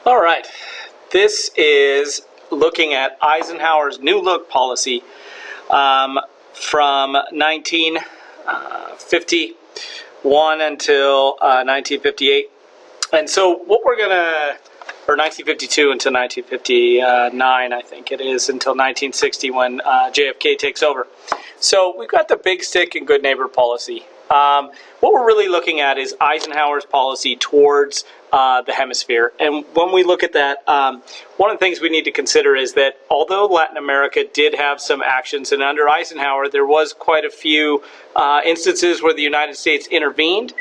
All right, this is looking at Eisenhower's New Look policy from 1951 until 1958. And so what we're going to, or 1952 until 1959, I think it is, until 1960 when JFK takes over. So we've got the big stick and good neighbor policy. What we're really looking at is Eisenhower's policy towards the hemisphere. And when we look at that, one of the things we need to consider is that although Latin America did have some actions, and under Eisenhower there was quite a few instances where the United States intervened,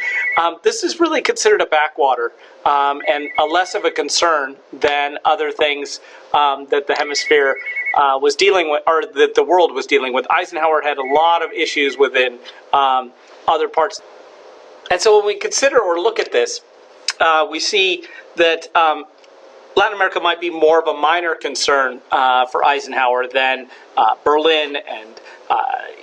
this is really considered a backwater and a less of a concern than other things that the hemisphere was dealing with, or that the world was dealing with. Eisenhower had a lot of issues within other parts. And so when we consider or look at this, we see that Latin America might be more of a minor concern for Eisenhower than Berlin and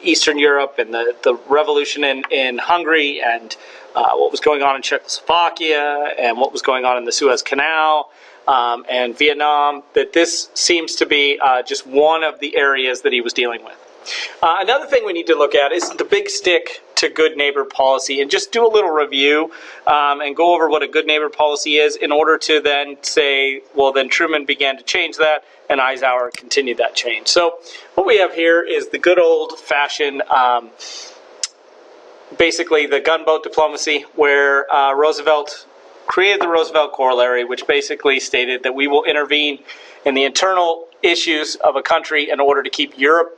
Eastern Europe and the revolution in Hungary and what was going on in Czechoslovakia and what was going on in the Suez Canal and Vietnam, that this seems to be just one of the areas that he was dealing with. Another thing we need to look at is the big stick to good neighbor policy, and just do a little review and go over what a good neighbor policy is in order to then say, well, then Truman began to change that and Eisenhower continued that change. So what we have here is the good old-fashioned, basically the gunboat diplomacy, where Roosevelt created the Roosevelt Corollary, which basically stated that we will intervene in the internal issues of a country in order to keep Europe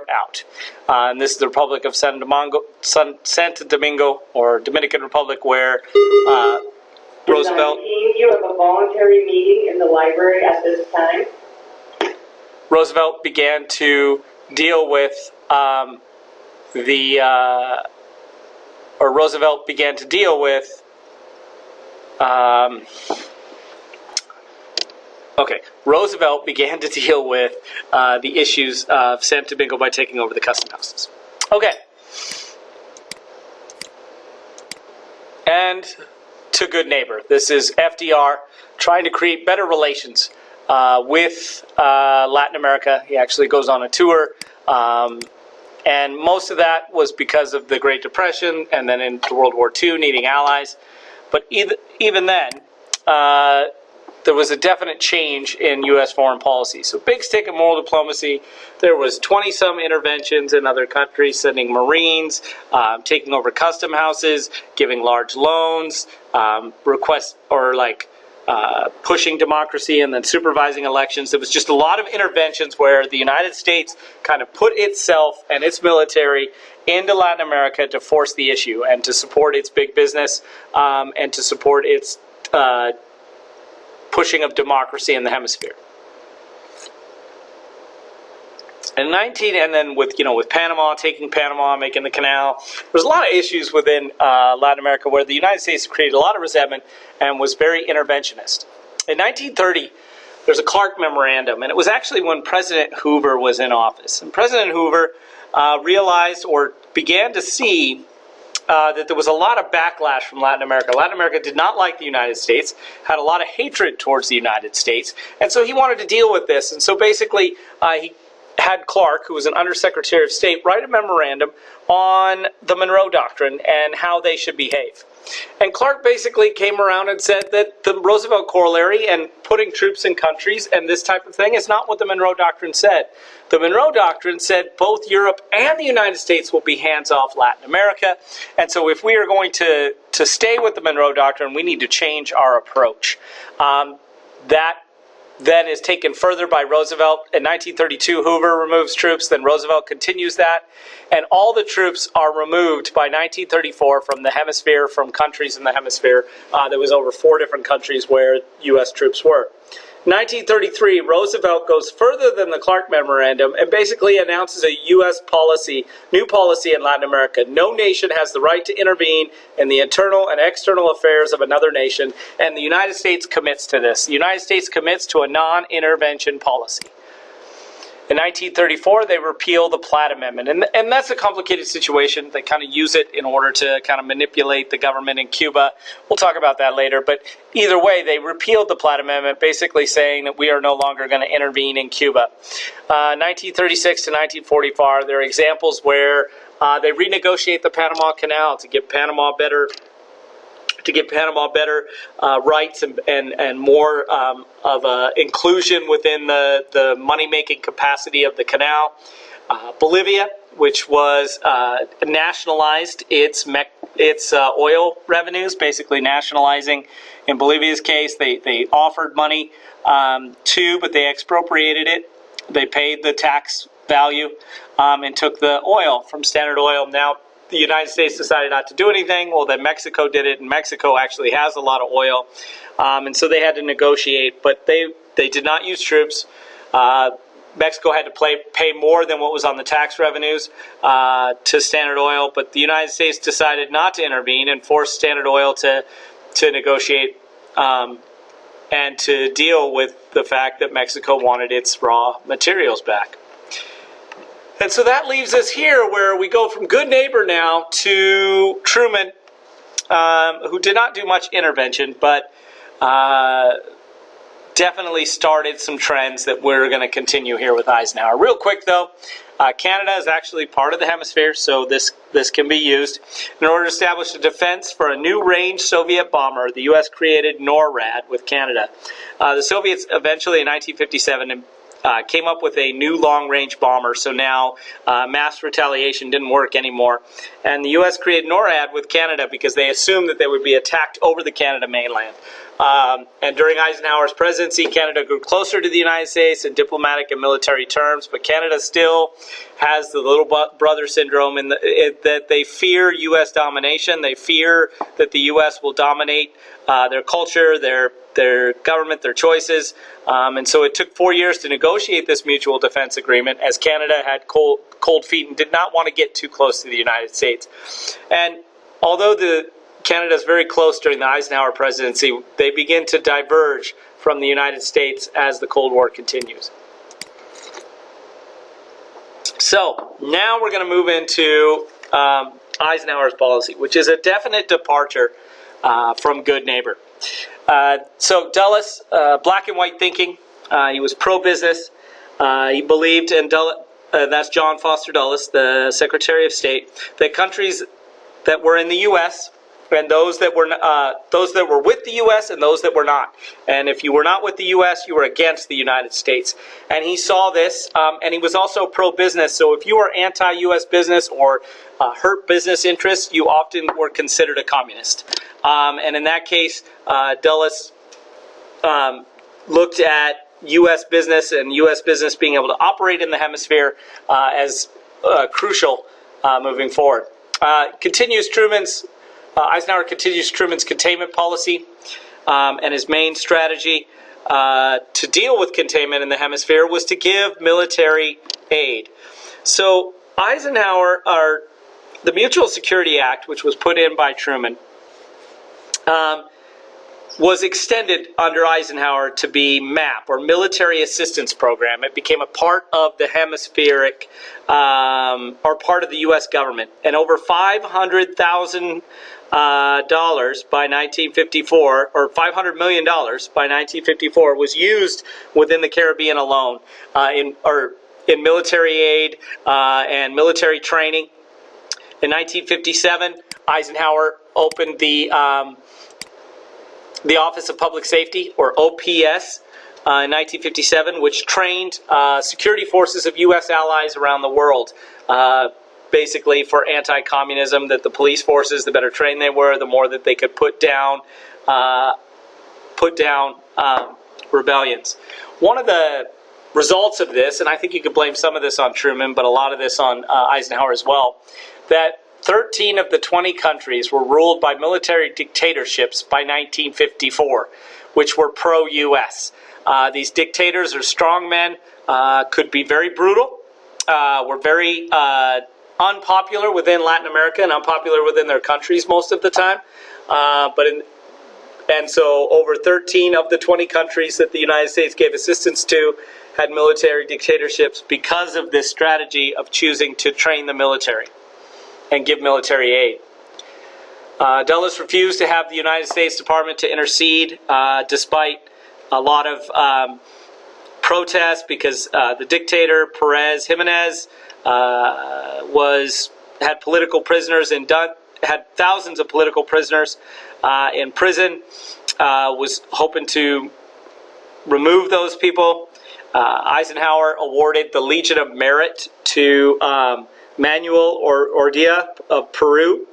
out. And this is the Republic of Santo Domingo, or Dominican Republic, where Roosevelt... You have a voluntary meeting in the library at this time. Roosevelt began to deal with Roosevelt began to deal with the issues of Santo Domingo by taking over the custom houses. Okay. And to good neighbor. This is FDR trying to create better relations with Latin America. He actually goes on a tour. And most of that was because of the Great Depression and then into World War II, needing allies. But even then, there was a definite change in U.S. foreign policy. So big stick and moral diplomacy. There was 20-some interventions in other countries, sending Marines, taking over custom houses, giving large loans, pushing democracy and then supervising elections. There was just a lot of interventions where the United States kind of put itself and its military into Latin America to force the issue and to support its big business and to support its pushing of democracy in the hemisphere. And then with Panama, taking Panama, making the canal, there's a lot of issues within Latin America where the United States created a lot of resentment and was very interventionist. In 1930, there's a Clark Memorandum, and it was actually when President Hoover was in office. And President Hoover realized or began to see that there was a lot of backlash from Latin America. Latin America did not like the United States, had a lot of hatred towards the United States, and so he wanted to deal with this. And so basically, he had Clark, who was an Undersecretary of State, write a memorandum on the Monroe Doctrine and how they should behave. And Clark basically came around and said that the Roosevelt Corollary and putting troops in countries and this type of thing is not what the Monroe Doctrine said. The Monroe Doctrine said both Europe and the United States will be hands-off Latin America. And so if we are going to stay with the Monroe Doctrine, we need to change our approach. That then is taken further by Roosevelt. In 1932, Hoover removes troops, then Roosevelt continues that, and all the troops are removed by 1934 from the hemisphere, from countries in the hemisphere. There was over 4 different countries where U.S. troops were. 1933, Roosevelt goes further than the Clark Memorandum and basically announces a U.S. policy, new policy in Latin America. No nation has the right to intervene in the internal and external affairs of another nation, and the United States commits to this. The United States commits to a non-intervention policy. In 1934, they repeal the Platt Amendment. And that's a complicated situation. They kind of use it in order to kind of manipulate the government in Cuba. We'll talk about that later. But either way, they repealed the Platt Amendment, basically saying that we are no longer going to intervene in Cuba. 1936 to 1944, there are examples where they renegotiate the Panama Canal to give Panama better rights and more of inclusion within the money-making capacity of the canal. Bolivia, which was nationalized its oil revenues, basically nationalizing. In Bolivia's case, they offered money but they expropriated it. They paid the tax value and took the oil from Standard Oil. Now, the United States decided not to do anything. Well, then Mexico did it, and Mexico actually has a lot of oil. And so they had to negotiate, but they did not use troops. Mexico had to pay more than what was on the tax revenues to Standard Oil, but the United States decided not to intervene and forced Standard Oil to negotiate and to deal with the fact that Mexico wanted its raw materials back. And so that leaves us here where we go from good neighbor now to Truman, who did not do much intervention, but definitely started some trends that we're going to continue here with Eisenhower. Real quick, though, Canada is actually part of the hemisphere, so this can be used. In order to establish a defense for a new range Soviet bomber, the U.S. created NORAD with Canada. The Soviets eventually, in 1957, came up with a new long-range bomber, so now mass retaliation didn't work anymore. And the U.S. created NORAD with Canada because they assumed that they would be attacked over the Canada mainland. And during Eisenhower's presidency, Canada grew closer to the United States in diplomatic and military terms, but Canada still has the little brother syndrome in that they fear U.S. domination. They fear that the U.S. will dominate their culture, their government, their choices. And so it took 4 years to negotiate this mutual defense agreement, as Canada had cold feet and did not want to get too close to the United States. And although Canada is very close during the Eisenhower presidency, they begin to diverge from the United States as the Cold War continues. So now we're going to move into Eisenhower's policy, which is a definite departure from good neighbor. So Dulles, black and white thinking, he was pro-business. He believed, and that's John Foster Dulles, the Secretary of State, that countries that were in the U.S., and those that were with the U.S. and those that were not. And if you were not with the U.S., you were against the United States. And he saw this, and he was also pro-business. So if you were anti-U.S. business or hurt business interests, you often were considered a communist. And in that case, Dulles looked at U.S. business and U.S. business being able to operate in the hemisphere as crucial moving forward. Eisenhower continues Truman's containment policy, and his main strategy to deal with containment in the hemisphere was to give military aid. So the Mutual Security Act, which was put in by Truman, was extended under Eisenhower to be MAP, or Military Assistance Program. It became a part of the hemispheric, or part of the U.S. government. And over $500,000 by 1954, or $500 million by 1954, was used within the Caribbean alone in military aid and military training. In 1957, Eisenhower opened the Office of Public Safety, or OPS, in 1957, which trained security forces of U.S. allies around the world, basically for anti-communism, that the police forces, the better trained they were, the more that they could put down rebellions. One of the results of this, and I think you could blame some of this on Truman, but a lot of this on Eisenhower as well, that 13 of the 20 countries were ruled by military dictatorships by 1954, which were pro-U.S. These dictators are strongmen, could be very brutal, were very unpopular within Latin America and unpopular within their countries most of the time. And so over 13 of the 20 countries that the United States gave assistance to had military dictatorships because of this strategy of choosing to train the military and give military aid. Dulles refused to have the United States Department to intercede, despite a lot of protests, because the dictator Perez Jimenez had political prisoners and had thousands of political prisoners in prison. Was hoping to remove those people. Eisenhower awarded the Legion of Merit to Manuel Ordea of Peru,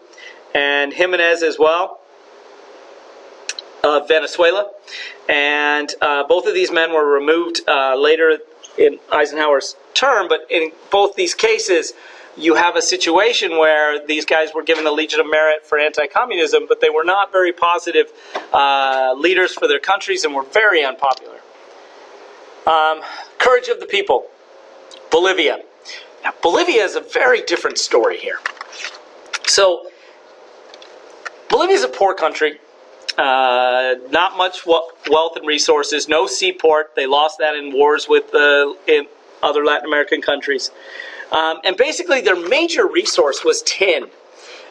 and Jimenez as well, of Venezuela. And both of these men were removed later in Eisenhower's term, but in both these cases, you have a situation where these guys were given the Legion of Merit for anti-communism, but they were not very positive leaders for their countries and were very unpopular. Courage of the people. Bolivia. Now, Bolivia is a very different story here. So, Bolivia is a poor country. Not much wealth and resources. No seaport. They lost that in wars with in other Latin American countries. And basically their major resource was tin.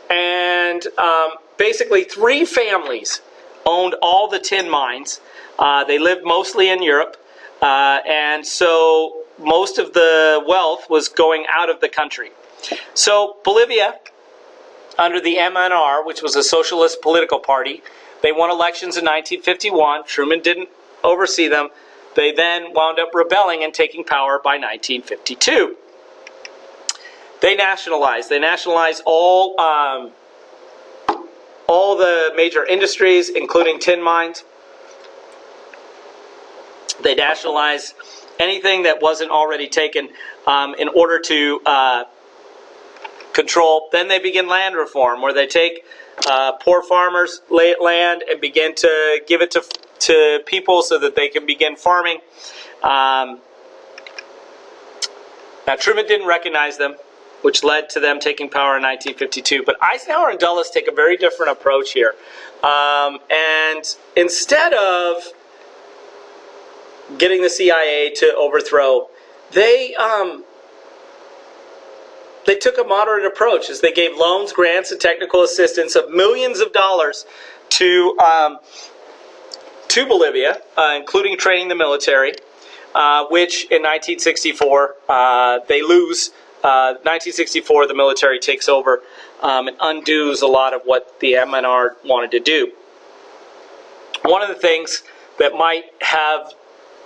And basically 3 families owned all the tin mines. They lived mostly in Europe. And so most of the wealth was going out of the country. So Bolivia, under the MNR, which was a socialist political party, they won elections in 1951. Truman didn't oversee them. They then wound up rebelling and taking power by 1952. They nationalized. They nationalized all the major industries, including tin mines. They nationalized anything that wasn't already taken in order to control. Then they begin land reform, where they take poor farmers' land and begin to give it to people so that they can begin farming. Now, Truman didn't recognize them, which led to them taking power in 1952. But Eisenhower and Dulles take a very different approach here. And instead of getting the CIA to overthrow, they took a moderate approach, as they gave loans, grants, and technical assistance of millions of dollars to Bolivia, including training the military, which in 1964 they lose. 1964, the military takes over and undoes a lot of what the MNR wanted to do. One of the things that might have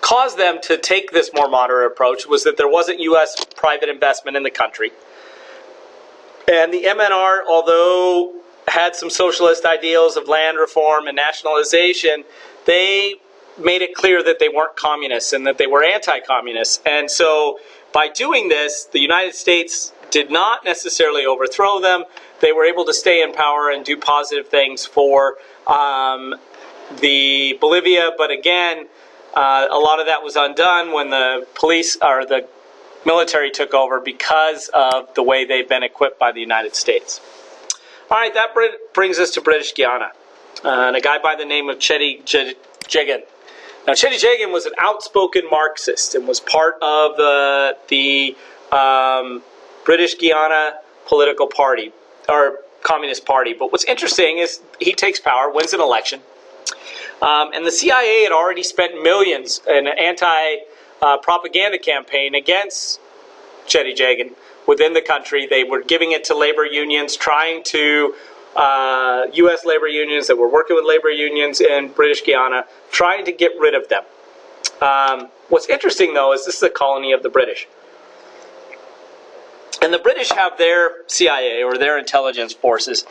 caused them to take this more moderate approach was that there wasn't U.S. private investment in the country. And the MNR, although had some socialist ideals of land reform and nationalization, they made it clear that they weren't communists and that they were anti-communists. And so by doing this, the United States did not necessarily overthrow them. They were able to stay in power and do positive things for the Bolivia. But again, a lot of that was undone when the police or the military took over because of the way they've been equipped by the United States. All right, that brings us to British Guiana and a guy by the name of Cheddi Jagan. Now, Cheddi Jagan was an outspoken Marxist and was part of the British Guiana political party, or Communist Party. But what's interesting is he takes power, wins an election, and the CIA had already spent millions in an anti-propaganda campaign against Cheddi Jagan within the country. They were giving it to labor unions, trying to U.S. labor unions that were working with labor unions in British Guiana, trying to get rid of them. What's interesting, though, is this is a colony of the British. And the British have their CIA, or their intelligence forces.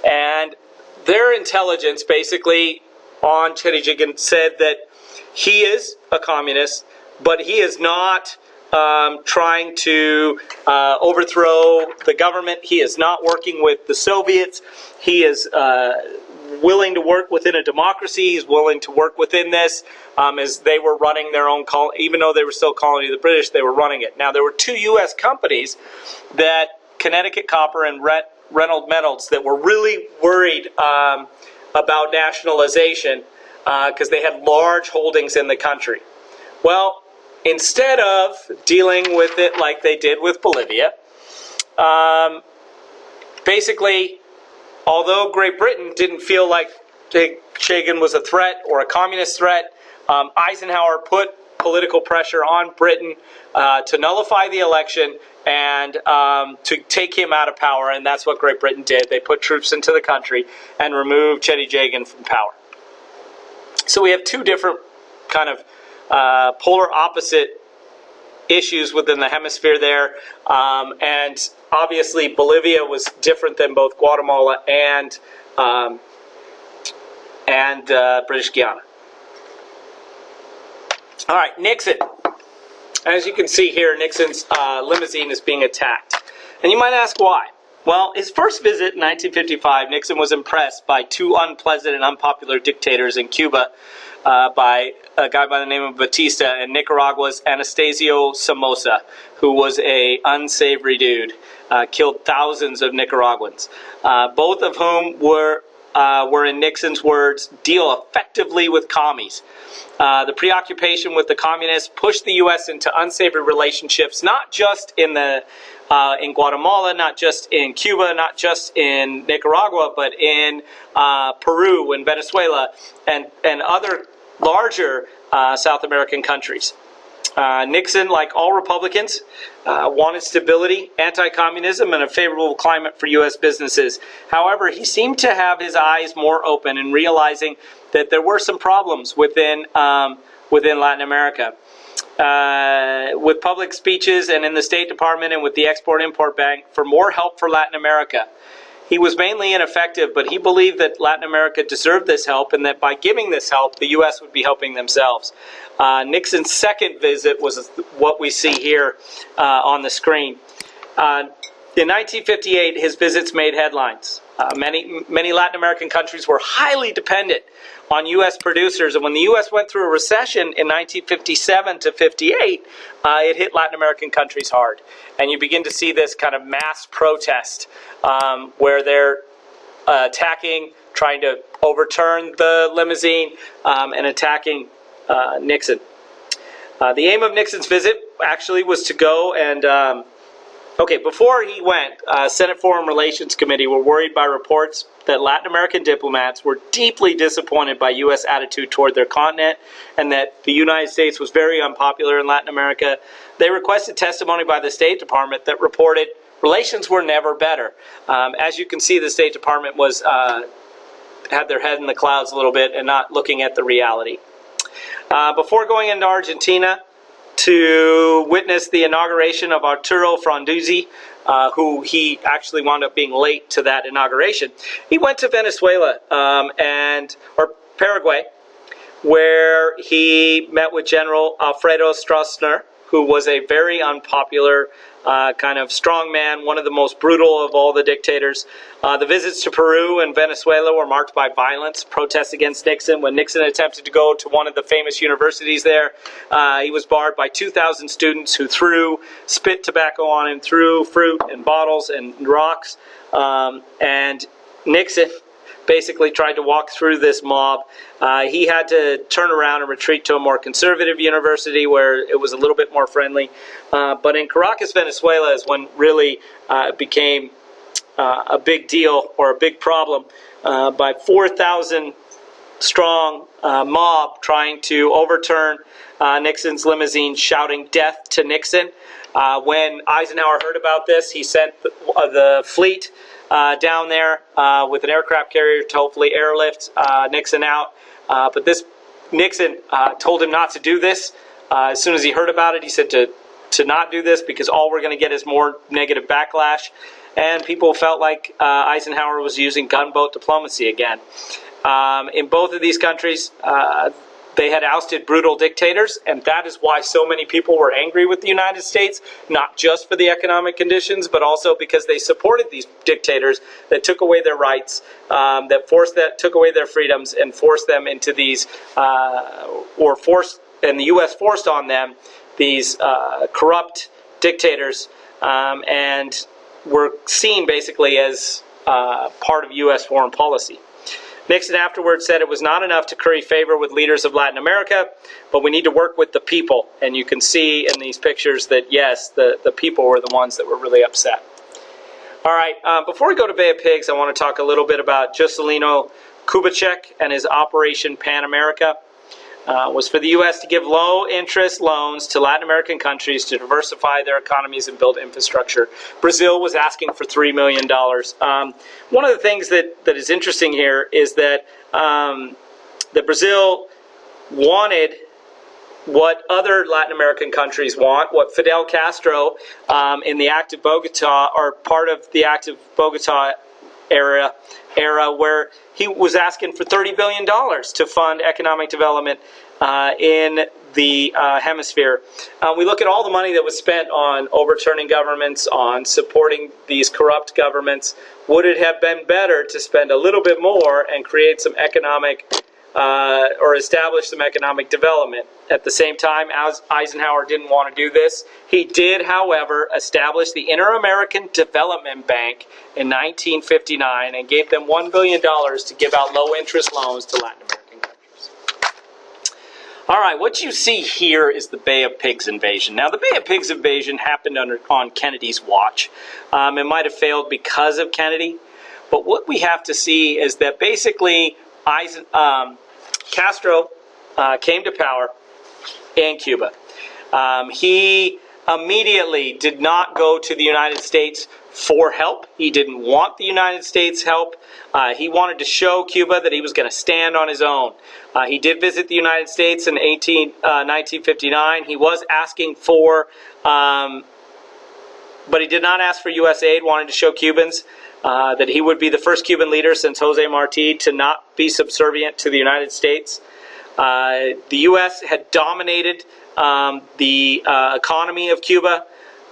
And their intelligence, basically, on Cheddi Jagan said that he is a communist, but he is not trying to overthrow the government. He is not working with the Soviets. He is willing to work within a democracy. He's willing to work within this, as they were running their own even though they were still a colony of the British, they were running it. Now, there were 2 U.S. companies, that Connecticut Copper and Reynolds Metals, that were really worried about nationalization because they had large holdings in the country. Well, instead of dealing with it like they did with Bolivia, basically, although Great Britain didn't feel like Shagan was a threat or a communist threat, Eisenhower put political pressure on Britain to nullify the election and to take him out of power, and that's what Great Britain did. They put troops into the country and removed Chetty Jagan from power. So we have two different kind of polar opposite issues within the hemisphere there, and obviously Bolivia was different than both Guatemala and British Guiana. All right, Nixon. As you can see here, Nixon's limousine is being attacked. And you might ask why. Well, his first visit in 1955, Nixon was impressed by two unpleasant and unpopular dictators in Cuba, by a guy by the name of Batista, and Nicaragua's Anastasio Somoza, who was a unsavory dude, killed thousands of Nicaraguans, both of whom were in Nixon's words, deal effectively with commies. The preoccupation with the communists pushed the U.S. into unsavory relationships, not just in Guatemala, not just in Cuba, not just in Nicaragua, but in Peru and Venezuela and other larger South American countries. Nixon, like all Republicans, wanted stability, anti-communism, and a favorable climate for U.S. businesses. However, he seemed to have his eyes more open in realizing that there were some problems within Latin America. With public speeches and in the State Department and with the Export-Import Bank for more help for Latin America. He was mainly ineffective, but he believed that Latin America deserved this help and that by giving this help, the U.S. would be helping themselves. Nixon's second visit was what we see here on the screen. In 1958, his visits made headlines. Many Latin American countries were highly dependent on U.S. producers, and when the U.S. went through a recession in 1957 to 58, it hit Latin American countries hard. And you begin to see this kind of mass protest where they're attacking, trying to overturn the limousine, and attacking Nixon. The aim of Nixon's visit actually was to go and before he went, Senate Foreign Relations Committee were worried by reports that Latin American diplomats were deeply disappointed by U.S. attitude toward their continent and that the United States was very unpopular in Latin America. They requested testimony by the State Department that reported relations were never better. As you can see, the State Department was had their head in the clouds a little bit and not looking at the reality. Before going into Argentina, to witness the inauguration of Arturo Frondizi, who he actually wound up being late to that inauguration. He went to Venezuela or Paraguay, where he met with General Alfredo Stroessner, who was a very unpopular kind of strong man, one of the most brutal of all the dictators. The visits to Peru and Venezuela were marked by violence, protests against Nixon. When Nixon attempted to go to one of the famous universities there, he was barred by 2,000 students who threw spit tobacco on him, threw fruit and bottles and rocks. And Nixon basically tried to walk through this mob. He had to turn around and retreat to a more conservative university where it was a little bit more friendly. But in Caracas, Venezuela is when really it became a big deal or a big problem by 4,000 strong mob trying to overturn Nixon's limousine, shouting death to Nixon. When Eisenhower heard about this, he sent the fleet down there with an aircraft carrier to hopefully airlift Nixon out. But Nixon told him not to do this. As soon as he heard about it, he said to not do this because all we're going to get is more negative backlash. And people felt like Eisenhower was using gunboat diplomacy again. In both of these countries, they had ousted brutal dictators, and that is why so many people were angry with the United States, not just for the economic conditions, but also because they supported these dictators that took away their rights, took away their freedoms, and forced them into these, and the U.S. forced on them these corrupt dictators, and were seen basically as part of U.S. foreign policy. Nixon afterwards said it was not enough to curry favor with leaders of Latin America, but we need to work with the people. And you can see in these pictures that, yes, the people were the ones that were really upset. All right, before we go to Bay of Pigs, I want to talk a little bit about Juscelino Kubitschek and his Operation Pan America. Was for the U.S. to give low-interest loans to Latin American countries to diversify their economies and build infrastructure. Brazil was asking for $3 million. One of the things that is interesting here is that, that Brazil wanted what other Latin American countries want, what Fidel Castro in the active Bogota, or part of the active Bogota era where he was asking for $30 billion to fund economic development in the hemisphere. We look at all the money that was spent on overturning governments, on supporting these corrupt governments. Would it have been better to spend a little bit more and create some economic or establish some economic development? At the same time, as Eisenhower didn't want to do this, he did, however, establish the Inter-American Development Bank in 1959 and gave them $1 billion to give out low-interest loans to Latin American countries. All right, what you see here is the Bay of Pigs invasion. Now, the Bay of Pigs invasion happened on Kennedy's watch. It might have failed because of Kennedy, but what we have to see is that basically Castro came to power in Cuba. He immediately did not go to the United States for help. He didn't want the United States' help. He wanted to show Cuba that he was going to stand on his own. He did visit the United States in 1959. He was asking for, but he did not ask for U.S. aid, wanted to show Cubans that he would be the first Cuban leader since Jose Marti to not be subservient to the United States. The U.S. had dominated the economy of Cuba.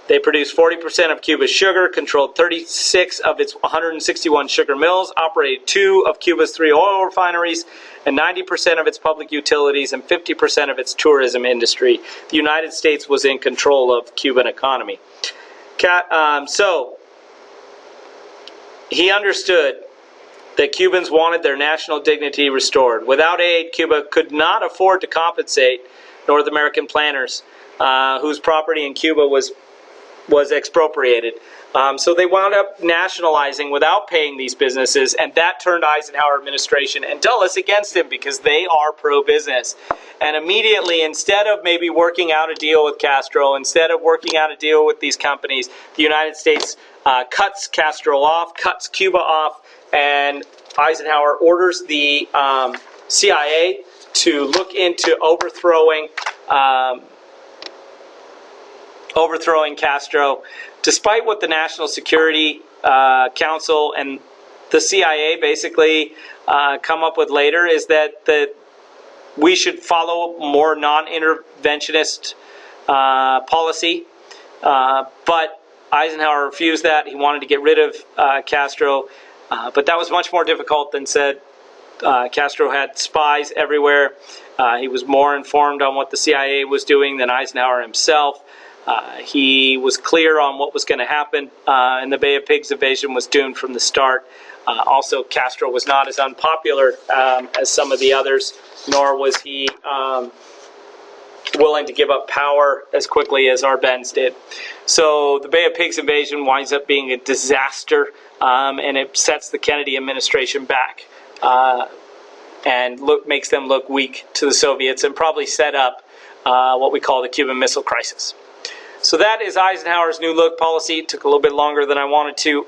They produced 40% of Cuba's sugar, controlled 36 of its 161 sugar mills, operated 2 of Cuba's 3 oil refineries, and 90% of its public utilities and 50% of its tourism industry. The United States was in control of Cuban economy. So he understood that Cubans wanted their national dignity restored. Without aid, Cuba could not afford to compensate North American planters whose property in Cuba was expropriated. So they wound up nationalizing without paying these businesses, and that turned Eisenhower administration and Dulles against him because they are pro-business. And immediately, instead of maybe working out a deal with Castro, instead of working out a deal with these companies, the United States cuts Castro off, cuts Cuba off, and Eisenhower orders the CIA to look into overthrowing Castro. Despite what the National Security Council and the CIA basically come up with later, is that we should follow more non-interventionist policy. But Eisenhower refused that. He wanted to get rid of Castro. But that was much more difficult than said. Castro had spies everywhere. He was more informed on what the CIA was doing than Eisenhower himself. He was clear on what was going to happen, and the Bay of Pigs invasion was doomed from the start. Also, Castro was not as unpopular as some of the others, nor was he willing to give up power as quickly as Arbenz did. So the Bay of Pigs invasion winds up being a disaster, and it sets the Kennedy administration back and makes them look weak to the Soviets, and probably set up what we call the Cuban Missile Crisis. So that is Eisenhower's New Look policy. It took a little bit longer than I wanted to,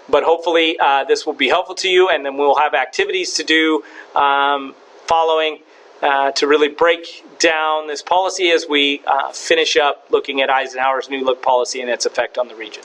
but hopefully this will be helpful to you, and then we'll have activities to do following to really break down this policy as we finish up looking at Eisenhower's New Look policy and its effect on the region.